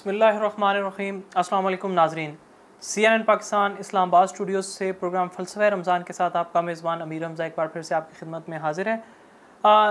बिस्मिल्लाहिर्रहमानिर्रहीम। अस्सलाम वालेकुम नाजरीन, CNN पाकिस्तान इस्लामाबाद स्टूडियोज़ से प्रोग्राम फ़लसफ़े रमज़ान के साथ आपका मेज़बान अमीर हमज़ा एक बार फिर से आपकी खिदमत में हाजिर है।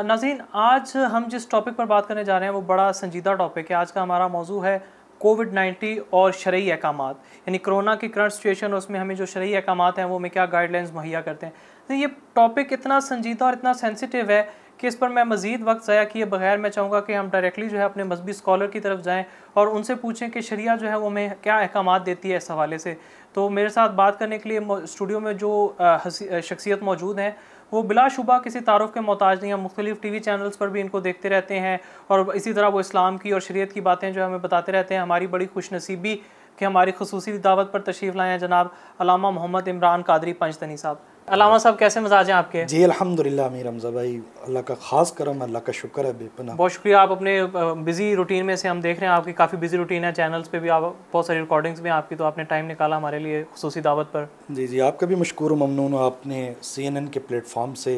नाज़रीन, आज हम जिस टॉपिक पर बात करने जा रहे हैं वो बड़ा संजीदा टॉपिक है। आज का हमारा मौजू है कोविड-19 और शरई अहकामात, यानी कोरोना की करंट सिचुएशन, उसमें हमें जो शरई अहकामात हैं वो हमें क्या गाइडलाइंस मुहैया करते हैं। तो ये टॉपिक इतना संजीदा और इतना सेंसिटिव है कि इस पर मैं मज़ीद वक्त ज़ाया किए बगैर मैं चाहूँगा कि हम डायरेक्टली जो है अपने मजहबी स्कॉलर की तरफ जाएँ और उनसे पूछें कि शरिया जो है वो हमें क्या अहकामात देती है इस हवाले से। तो मेरे साथ बात करने के लिए स्टूडियो में जो शख्सियत मौजूद हैं वो बिलाशुबा किसी तारुफ के मोहताज नहीं है। मुख्तलिफ TV चैनल्स पर भी इनको देखते रहते हैं और इसी तरह वो इस्लाम की और शरीयत की बातें जो हमें बताते रहते हैं। हमारी बड़ी खुशनसीबी कि हमारी खुसूसी दावत पर तशरीफ़ लाए हैं जनाब अल्लामा मोहम्मद इमरान कादरी पंजतनी साहब। अल्लामा साहब, कैसे मिजाज हैं आपके? जी अल्हम्दुलिल्लाह अमीर हमज़ा भाई, अल्लाह का ख़ास करम, अल्लाह का शुक्र है बेपनाह। बहुत शुक्रिया। आप अपने बिज़ी रूटीन में से हम देख रहे हैं आपकी काफ़ी बिज़ी रूटीन है, चैनल्स पे भी आप बहुत सारी रिकॉर्डिंग्स भी हैं आपकी, तो आपने टाइम निकाला हमारे लिए खुसूसी दावत पर। जी जी, आपका भी मशकूर ममनून। आपने CNN के प्लेटफॉर्म से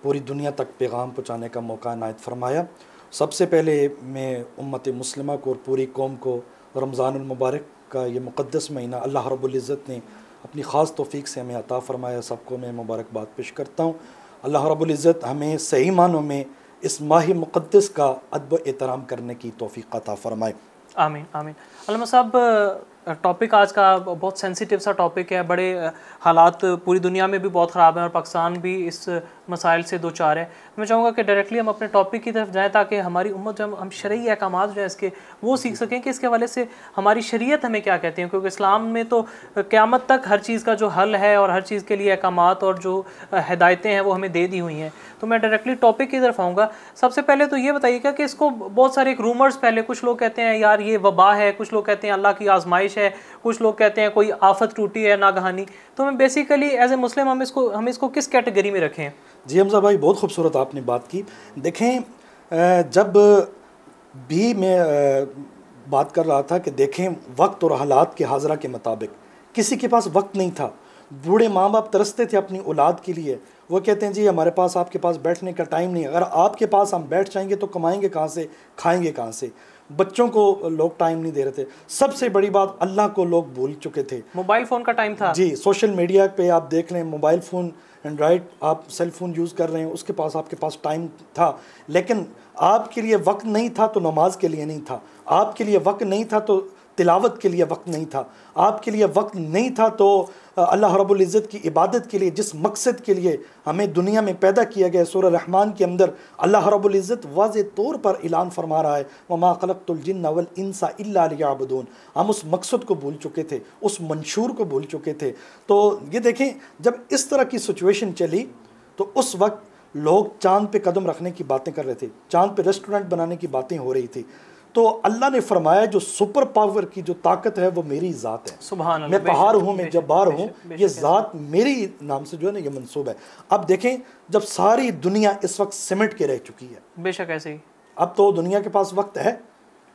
पूरी दुनिया तक पैगाम पहुँचाने का मौका इनायत फरमाया। सबसे पहले मैं उम्मत मुस्लिमा को और पूरी कौम को रमज़ानुल मुबारक का ये मुक़द्दस महीना अल्लाह रब्बुल इज़्ज़त ने अपनी ख़ास तौफ़ीक से हमें अता फ़रमाया, सबको मैं मुबारकबाद पेश करता हूँ। अल्लाह रब्बुल इज़्ज़त हमें सही मानों में इस माह मुक़द्दस का अदब एहतराम करने की तौफ़ीक अता फ़रमाए। आमीन आमीन। अल्लामा साहब, टॉपिक आज का बहुत सेंसिटिव सा टॉपिक है। बड़े हालात पूरी दुनिया में भी बहुत ख़राब हैं और पाकिस्तान भी इस मसाइल से दो चार है। मैं चाहूँगा कि डायरेक्टली हम अपने टॉपिक की तरफ जाएँ ताकि हमारी उम्मत जो हम शरई अहकामात जो है इसके वो सीख सकें कि इसके हवाले से हमारी शरीयत हमें क्या कहती है, क्योंकि इस्लाम में तो क़यामत तक हर चीज़ का जो हल है और हर चीज़ के लिए अहकामात और जो हिदायतें हैं वो हमें दे दी हुई हैं। तो मैं डायरेक्टली टॉपिक की तरफ आऊँगा। सबसे पहले तो ये बताइएगा कि इसको बहुत सारे रूमर्स, पहले कुछ लोग कहते हैं यार ये वबा है, कुछ लोग कहते हैं अल्लाह की आजमाइश है, कुछ लोग कहते हैं कोई आफत टूटी है नागहानी। तो मैं बेसिकली एज ए मुस्लिम हम इसको किस कैटेगरी में रखें? जी हमज़ा भाई, बहुत खूबसूरत आपने बात की। देखें, जब भी मैं बात कर रहा था कि देखें वक्त और हालात के हाजरा के मुताबिक किसी के पास वक्त नहीं था। बूढ़े माँ बाप तरसते थे अपनी औलाद के लिए। वो कहते हैं जी हमारे पास आपके पास बैठने का टाइम नहीं है, अगर आपके पास हम बैठ जाएंगे तो कमाएंगे कहाँ से, खाएंगे कहाँ से। बच्चों को लोग टाइम नहीं दे रहे थे। सबसे बड़ी बात, अल्लाह को लोग भूल चुके थे। मोबाइल फ़ोन का टाइम था जी। सोशल मीडिया पे आप देख लें, मोबाइल फ़ोन, एंड्रॉइड, आप सेल फ़ोन यूज़ कर रहे हैं, उसके पास आपके पास टाइम था, लेकिन आपके लिए वक्त नहीं था तो नमाज के लिए नहीं था, आपके लिए वक्त नहीं था तो तिलावत के लिए वक्त नहीं था, आपके लिए वक्त नहीं था तो अल्लाह रब्बुल इज़्ज़त की इबादत के लिए, जिस मकसद के लिए हमें दुनिया में पैदा किया गया। सूरह रहमान के अंदर अल्लाह रब्बुल इज़्ज़त वाज़े तौर पर ऐलान फरमा रहा है, वमा खलक़तुल जिन्ना वल इंसा इल्ला लियअबुदून। हम उस मकसद को भूल चुके थे, उस मंशूर को भूल चुके थे। तो ये देखें, जब इस तरह की सिचुएशन चली तो उस वक्त लोग चाँद पे कदम रखने की बातें कर रहे थे, चाँद पे रेस्टोरेंट बनाने की बातें हो रही थी। तो अल्लाह ने फरमाया जो सुपर पावर की जो ताकत है वो मेरी ज़ात है। सुभान अल्लाह। मैं कहार हूँ, मैं जब्बार हूँ, ये ज़ात मेरी नाम से जो है ना ये मंसूब है। अब देखें, जब सारी दुनिया इस वक्त सिमट के रह चुकी है, बेशक ऐसे ही, अब तो दुनिया के पास वक्त है।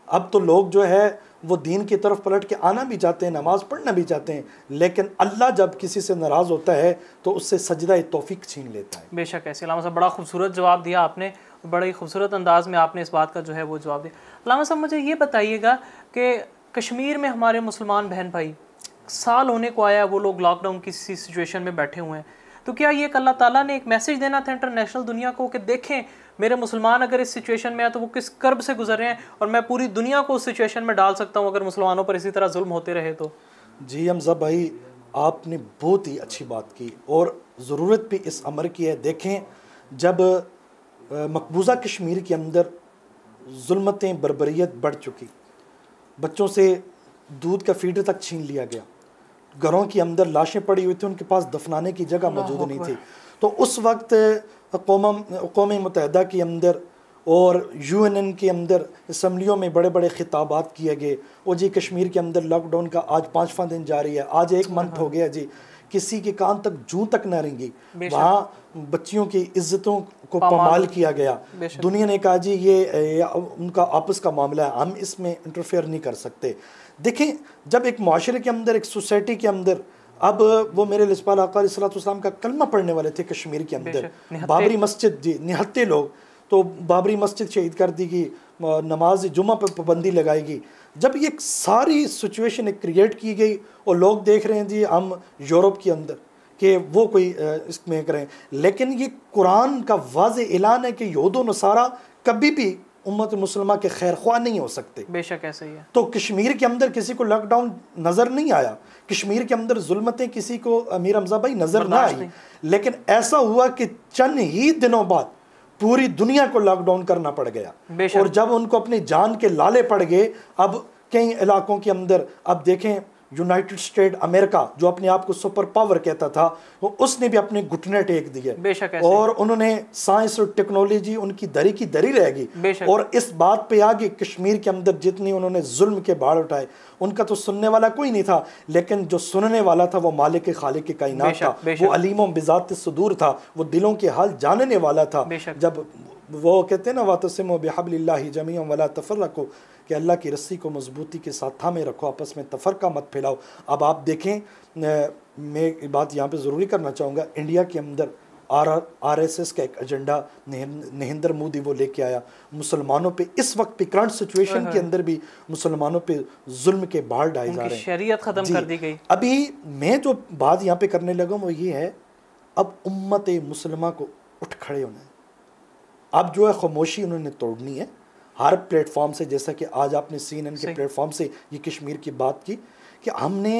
अब तो लोग जो है वो दीन की तरफ पलट के आना भी चाहते हैं, नमाज़ पढ़ना भी चाहते हैं, लेकिन अल्लाह जब किसी से नाराज़ होता है तो उससे सजदा तौफीक छीन लेता है। बेशक ऐसे। अल्लामा साहब, बड़ा खूबसूरत जवाब दिया आपने, बड़े ही खूबसूरत अंदाज में आपने इस बात का जो है वो जवाब दिया। अल्लामा साहब, मुझे ये बताइएगा कि कश्मीर में हमारे मुसलमान बहन भाई साल होने को आया, वो लोग लॉकडाउन की सिचुएशन में बैठे हुए हैं, तो क्या ये अल्लाह ताला ने एक मैसेज देना था इंटरनेशनल दुनिया को कि देखें मेरे मुसलमान अगर इस सिचुएशन में है तो वो किस कर्ब से गुजर रहे हैं और मैं पूरी दुनिया को उस सिचुएशन में डाल सकता हूँ अगर मुसलमानों पर इसी तरह जुल्म होते रहे तो? जी हमज़ा भाई, आपने बहुत ही अच्छी बात की और ज़रूरत भी इस अमर की है। देखें, जब मकबूजा कश्मीर के अंदर जुल्मतें, बर्बरियत बढ़ चुकी, बच्चों से दूध का फीडर तक छीन लिया गया, घरों के अंदर लाशें पड़ी हुई थी, उनके पास दफनाने की जगह मौजूद नहीं थी, तो उस वक्त क़ौम मुत्तहिदा के अंदर और UN के अंदर असम्बलियों में बड़े बड़े खिताबात किए गए। और जी कश्मीर के अंदर लॉकडाउन का आज 5वां दिन जारी है, आज 1 मंथ हो गया जी, किसी के कान तक जूं तक न रेंगी। वहाँ बच्चियों की इज्जतों को पामाल किया गया। दुनिया ने कहा जी ये उनका आपस का मामला है, हम इसमें इंटरफेयर नहीं कर सकते। देखें, जब एक माशरे के अंदर, एक सोसाइटी के अंदर, अब वो मेरे लिस्पाल आका अलैहिस्सलाम का कलमा पढ़ने वाले थे कश्मीर के अंदर, बाबरी मस्जिद, जी निहत्ते लोग, तो बाबरी मस्जिद शहीद कर दी गई, नमाज जुमा पर पाबंदी लगाएगी। जब ये सारी सिचुएशन एक क्रिएट की गई और लोग देख रहे हैं जी हम यूरोप के अंदर कि वो कोई इसमें करें, लेकिन ये कुरान का वाज़े ऐलान है कि यहूद व नसारा कभी भी उम्मत मुसलमा के खैर ख्वाह नहीं हो सकते। बेशक ऐसा ही है। तो कश्मीर के अंदर किसी को लॉकडाउन नज़र नहीं आया, कश्मीर के अंदर जुल्मतें किसी को अमीर हमजा भाई नज़र ना आई, लेकिन ऐसा हुआ कि चंद ही दिनों बाद पूरी दुनिया को लॉकडाउन करना पड़ गया। और जब उनको अपनी जान के लाले पड़ गए, अब कई इलाकों के अंदर अब देखें यूनाइटेड स्टेट अमेरिका जो अपने आप को सुपर पावर कहता था, वो उसने भी अपने घुटने टेक दिए और उन्होंने साइंस और टेक्नोलॉजी उनकी दरी की दरी रहेगी। और इस बात पे आगे कश्मीर के अंदर जितनी उन्होंने जुल्म के बाढ़ उठाए, उनका तो सुनने वाला कोई नहीं था, लेकिन जो सुनने वाला था वो मालिक खालिक के कायनात था, वो अलीम बिज़ात सुदूर था, वो दिलों के हाल जानने वाला था। जब वो कहते हैं ना वातसिमु बिहब्लिल्लाहि जमीअन वला तफर्रकू, कि अल्लाह की रस्सी को मजबूती के साथ थामे रखो, आपस में तफरका मत फैलाओ। अब आप देखें, मैं एक बात यहाँ पे ज़रूरी करना चाहूँगा, इंडिया के अंदर RSS का एक एजेंडा नरेंद्र मोदी वो लेके आया मुसलमानों पे। इस वक्त पे करंट सिचुएशन के अंदर भी मुसलमानों पे जुल्म के बाढ़ डाले जा रहे हैं, शरीयत ख़त्म कर दी गई। अभी मैं जो बात यहाँ पे करने लगा वो ये है, अब उम्मत मुसलमा को उठ खड़े होना है। अब जो है खामोशी उन्होंने तोड़नी है हर प्लेटफॉर्म से, जैसा कि आज आपने CNN के प्लेटफॉर्म से ये कश्मीर की बात की कि हमने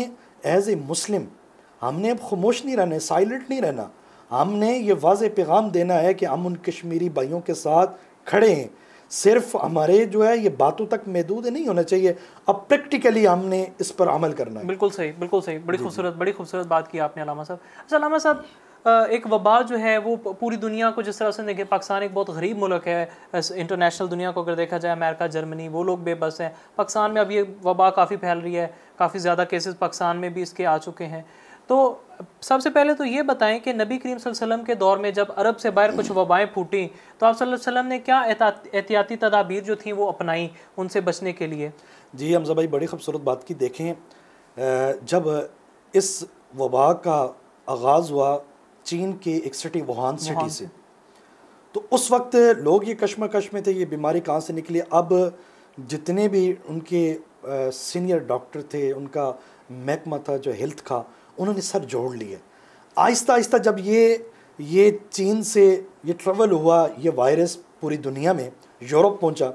एज ए मुस्लिम हमने अब खामोश नहीं रहना है, साइलेंट नहीं रहना, हमने ये वाज़े पैगाम देना है कि हम उन कश्मीरी भाइयों के साथ खड़े हैं। सिर्फ हमारे जो है ये बातों तक महदूद नहीं होना चाहिए, अब प्रैक्टिकली हमने इस पर अमल करना है। बिल्कुल सही, बिल्कुल सही। बड़ी खूबसूरत बात की आपने अलामा साहब। अच्छा अलामा साहब, एक वबा जो है वो पूरी दुनिया को जिस तरह से देखें, पाकिस्तान एक बहुत गरीब मुल्क है, इंटरनेशनल दुनिया को अगर देखा जाए, अमेरिका, जर्मनी, वो लोग बेबस हैं। पाकिस्तान में अब ये वबा काफ़ी फैल रही है, काफ़ी ज़्यादा केसेस पाकिस्तान में भी इसके आ चुके हैं। तो सबसे पहले तो ये बताएं कि नबी करीम सल्लल्लाहु अलैहि वसल्लम के दौर में जब अरब से बाहर कुछ वबाएँ फूटी तो आप सल्लल्लाहु अलैहि वसल्लम ने क्या एहतियाती तदाबीर जो थी वो अपनाई उनसे बचने के लिए? जी हमजा भाई, बड़ी खूबसूरत बात की। देखें, जब इस वबा का आगाज़ हुआ चीन के एक सिटी वुहान सिटी से, तो उस वक्त लोग ये कश्मकश में थे ये बीमारी कहाँ से निकली। अब जितने भी उनके सीनियर डॉक्टर थे, उनका महकमा था जो हेल्थ का, उन्होंने सर जोड़ लिए। आहिस्ता आहिस्ता जब ये चीन से ये ट्रेवल हुआ, ये वायरस पूरी दुनिया में यूरोप पहुंचा,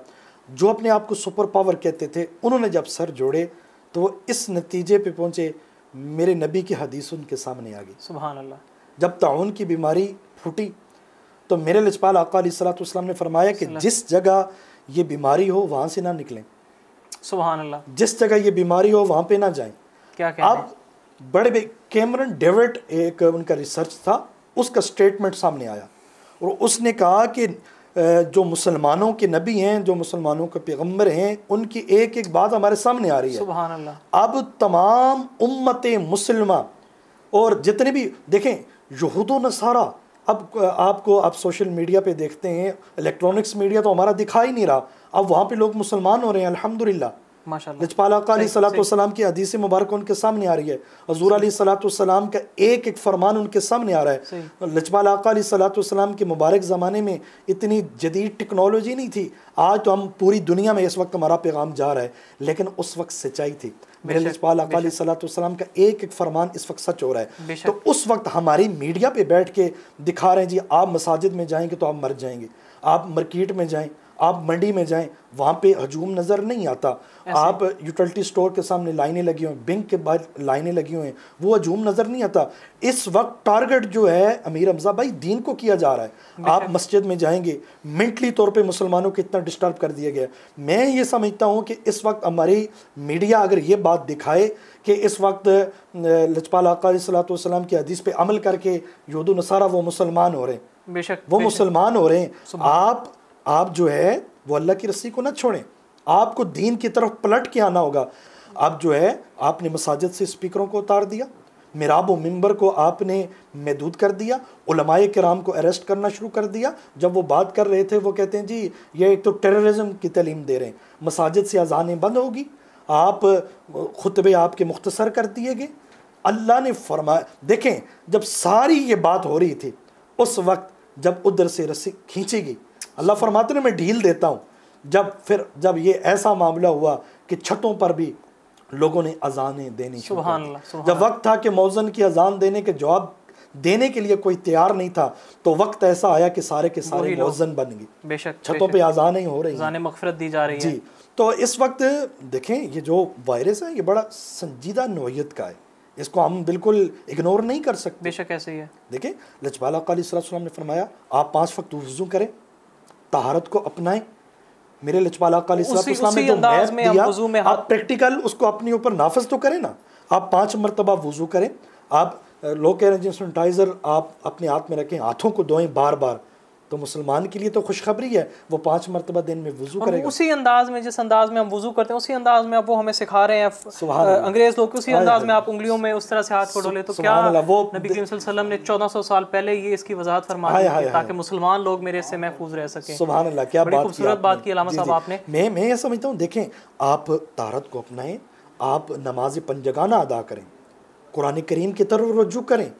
जो अपने आप को सुपर पावर कहते थे, उन्होंने जब सर जोड़े तो वो इस नतीजे पे पहुंचे, मेरे नबी की हदीस उनके सामने आ गई। सुभान अल्लाह। जब ताउन की बीमारी फूटी तो मेरे लजपाल आका अलैहिस्सलातु वस्सलाम ने फरमाया कि जिस जगह ये बीमारी हो वहाँ से ना निकलें। सुभान अल्लाह। जिस जगह ये बीमारी हो वहाँ पे ना जाएं। क्या कहते हैं? अब बड़े कैमरन डेविड एक उनका रिसर्च था, उसका स्टेटमेंट सामने आया और उसने कहा कि जो मुसलमानों के नबी हैं, जो मुसलमानों के पैगम्बर हैं, उनकी एक एक बात हमारे सामने आ रही है। सुभान अल्लाह। अब तमाम उम्मत मुसलमा और जितने भी देखें यहूद व नसारा, अब आप सोशल मीडिया पे देखते हैं, इलेक्ट्रॉनिक्स मीडिया तो हमारा दिखा ही नहीं रहा, अब वहाँ पे लोग मुसलमान हो रहे हैं अल्हम्दुलिल्लाह। माशाअल्लाह। लजपाल आका अलैहिस्सलाम की हदीस मुबारक उनके सामने आ रही है, हुज़ूर अलैहिस्सलाम का एक एक फरमान उनके सामने आ रहा है। लजपाल आका अलैहिस्सलाम के मुबारक ज़माने में इतनी जदीद टेक्नोलॉजी नहीं थी। आज तो हम पूरी दुनिया में इस वक्त हमारा पैगाम जा रहा है, लेकिन उस वक्त सच्चाई थी। मेरे लजपाल आका अलैहिस्सलाम का एक एक फरमान इस वक्त सच हो रहा है। तो उस वक्त हमारी मीडिया पे बैठ के दिखा रहे हैं जी आप मसाजिद में जाएंगे तो आप मर जाएंगे, आप मार्केट में जाएं, आप मंडी में जाएं, वहाँ पे हजूम नज़र नहीं आता। आप यूटिलिटी स्टोर के सामने लाइनें लगी हुई, बैंक के बाहर लाइनें लगी हुई हैं, वो हजूम नज़र नहीं आता। इस वक्त टारगेट जो है अमीर हमजा भाई दीन को किया जा रहा है। आप मस्जिद में जाएंगे, मेंटली तौर पे मुसलमानों को इतना डिस्टर्ब कर दिया गया। मैं ये समझता हूँ कि इस वक्त हमारी मीडिया अगर ये बात दिखाए कि इस वक्त लजपाल आका अलैहिस्सलातु वस्सलाम की हदीस पे अमल करके यहूद व नसारा वो मुसलमान हो रहे हैं, बेशक वो मुसलमान हो रहे हैं। आप जो है वो अल्लाह की रस्सी को न छोड़ें, आपको दीन की तरफ पलट के आना होगा। आप जो है आपने मसाजिद से स्पीकरों को उतार दिया, मिराब व मिंबर को आपने महदूद कर दिया, उलमाए किराम को अरेस्ट करना शुरू कर दिया। जब वो बात कर रहे थे वो कहते हैं जी ये एक तो टेररिज्म की तालीम दे रहे हैं, मसाजिद से अज़ानें बंद होगी, आप खुतबे आपके मुख्तसर कर दिए गए। अल्लाह ने फरमाया, देखें जब सारी ये बात हो रही थी उस वक्त जब उधर से रस्सी खींची गई, अल्लाह फरमाते हैं मैं ढील देता हूँ, जब ये ऐसा मामला हुआ कि छतों पर भी लोगों ने अजानें देनी शुरू कर दी, जब वक्त था कि मौज़न की अजान देने के जवाब देने के लिए कोई तैयार नहीं था, तो वक्त ऐसा आया कि सारे के सारे मौज़न बन गए। बेशक छतों पे अजानें हो रही हैं, मग़फ़िरत दी जा रही है। जी, तो इस वक्त देखें ये जो वायरस है ये बड़ा संजीदा नौइयत का है, इसको हम बिल्कुल इग्नोर नहीं कर सकते। बेशक ऐसे ही है। देखें लजपाल आका अलैहिस्सलाम ने फरमाया आप 5 वक्त वुज़ू करें, तहारत को अपनाएं। मेरे लजपाल आका अलैहिस्सलाम ने जो मैथ दिया आप प्रैक्टिकल उसको अपने ऊपर नाफिज तो करें ना। आप 5 मरतबा वुज़ू करें, आप लोग कह रहे हैं सैनिटाइज़र आप अपने हाथ में रखें, हाथों को धोएं बार बार, तो मुसलमान के लिए तो खुशखबरी है, वो 5 मरतबा दिन में वुज़ू करेगा। उसी अंदाज में जिस अंदाज में हम वुज़ू करते हैं उसी अंदाज में अब वो हमें सिखा रहे हैं अंग्रेज़ लोग, उसी अंदाज में आप उंगलियों में उस तरह से हाथ को डोले। तो क्या वो नबी करीम सल्लल्लाहु अलैहि वसल्लम ने 1400 साल पहले ये इसकी वजाहत फरमा दी ताकि मुसलमान लोग मेरे से महफूज रह सकें। सुभान अल्लाह, क्या बड़ी खूबसूरत बात की अल्लामा साहब आपने। मैं ये समझता हूँ, देखें आप ताहरत को अपनाएं, आप नमाज पंजगाना अदा करें, कुरान करीम की तरफ रुजू करें।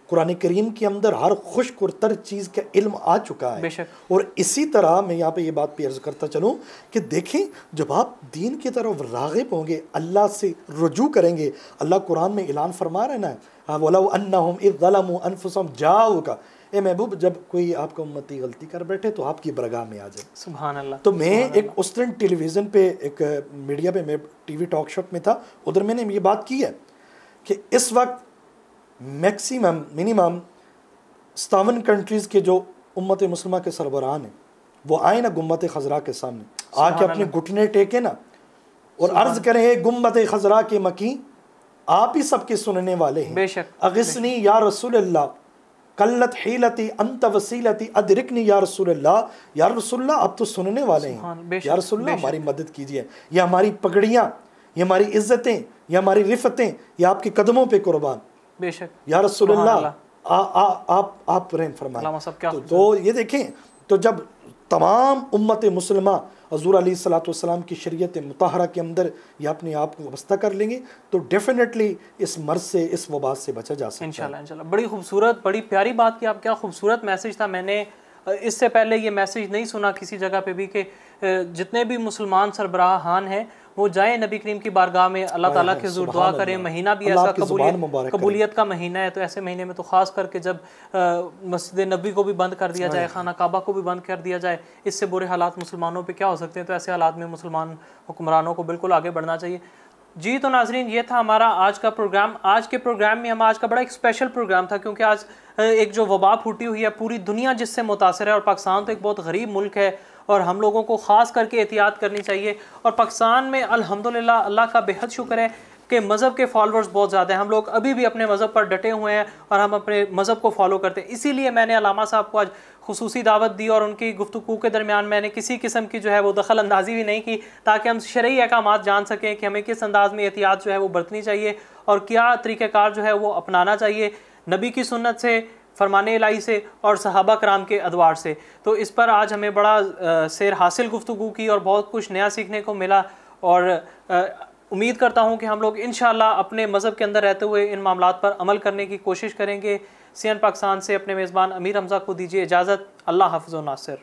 कुरान करीम के अंदर हर खुश्क और तर चीज़ का इल्म आ चुका है। और इसी तरह मैं यहाँ पे ये बात पे अर्ज़ करता चलूँ कि देखें जब आप दीन की तरफ राग़िब होंगे, अल्लाह से रुजू करेंगे, अल्लाह कुरान में ऐलान फरमा रहे ना वलौ अन्नहुम इज़ ज़लमू अनफुसहुम जाऊका, ए महबूब जब कोई आपका उम्मती गलती कर बैठे तो आपकी बरगाह में आ जाए। सुभान अल्लाह। तो मैं एक उस दिन टेलीविज़न पे एक मीडिया पे मैं टीवी टॉक शो में था, उधर मैंने ये बात की है कि इस वक्त मैक्सिमम मिनिमम 57 कंट्रीज़ के जो उम्मत मुस्लिमा के सरबराहान हैं वो आए ना गुम्बत खजरा के सामने आके अपने घुटने टेके ना और अर्ज़ करें गुम्बत खजरा के मकी आप ही सबके सुनने वाले हैं। बेशक अगिस्नी या रसूलल्लाह कल्लत हीलती अंत वसीलती अदरिकनी या रसूलल्लाह, या रसूलल्लाह आप तो सुनने वाले हैं, या रसूलल्लाह हमारी मदद कीजिए, ये हमारी पगड़ियाँ, ये हमारी इज़्ज़तें, ये हमारी रिफ़तें, ये आपके कदमों पे कुर्बान, बेशक या रसूलल्लाह आप रहम फरमाएं। तो ये देखें, तो जब तमाम उम्मत मुसलमा हज़ूर अलैहिस्सलाम की शरीयत मुताहरा के अंदर ये अपने आप को वाबस्ता कर लेंगे तो डेफिनेटली इस मर्ज से, इस वबा से बचा जा सकता है इंशाल्लाह। इंशाल्लाह बड़ी खूबसूरत, बड़ी प्यारी बात की आप, क्या खूबसूरत मैसेज था। मैंने इससे पहले ये मैसेज नहीं सुना किसी जगह पे भी कि जितने भी मुसलमान सरबराहान हैं वो जाएं नबी करीम की बारगाह में, अल्लाह ताला के हुज़ूर दुआ करें। महीना भी ऐसा कबूलियत का महीना है, तो ऐसे महीने में तो ख़ास करके जब मस्जिद नबी को भी बंद कर दिया जाए, खाना काबा को भी बंद कर दिया जाए, इससे बुरे हालात मुसलमानों पे क्या हो सकते हैं। तो ऐसे हालात में मुसलमान हुक्मरानों को बिल्कुल आगे बढ़ना चाहिए। जी तो नाजरीन, ये था हमारा आज का प्रोग्राम। आज के प्रोग्राम में आज का बड़ा एक स्पेशल प्रोग्राम था क्योंकि आज एक जो वबा फूटी हुई है पूरी दुनिया जिससे मुतासर है, और पाकिस्तान तो एक बहुत गरीब मुल्क है और हम लोगों को ख़ास करके एहतियात करनी चाहिए। और पाकिस्तान में अल्हम्दुलिल्लाह अल्लाह का बेहद शुक्र है कि मज़हब के फॉलोअर्स बहुत ज़्यादा हैं। हम लोग अभी भी अपने मज़हब पर डटे हुए हैं और हम अपने मज़हब को फॉलो करते हैं। इसीलिए मैंने अल्लामा साहब को आज खुसूसी दावत दी और उनकी गुफ्तगू के दरमियान मैंने किसी किस्म की जो है वो दखल अंदाजी भी नहीं की, ताकि हम शरई अहकामात जान सकें कि हमें किस अंदाज में एहतियात जो है वो बरतनी चाहिए और क्या तरीक़ेकार जो है वो अपनाना चाहिए नबी की सुन्नत से, फरमाने इलाही से और सहाबा कराम के अदवार से। तो इस पर आज हमें बड़ा सैर हासिल गुफ्तगू की और बहुत कुछ नया सीखने को मिला। और उम्मीद करता हूँ कि हम लोग इंशाअल्लाह अपने मज़हब के अंदर रहते हुए इन मामलात पर अमल करने की कोशिश करेंगे। CNN पाकिस्तान से अपने मेज़बान अमीर हमज़ा को दीजिए इजाज़त। अल्लाह हाफ़िज़ व नासिर।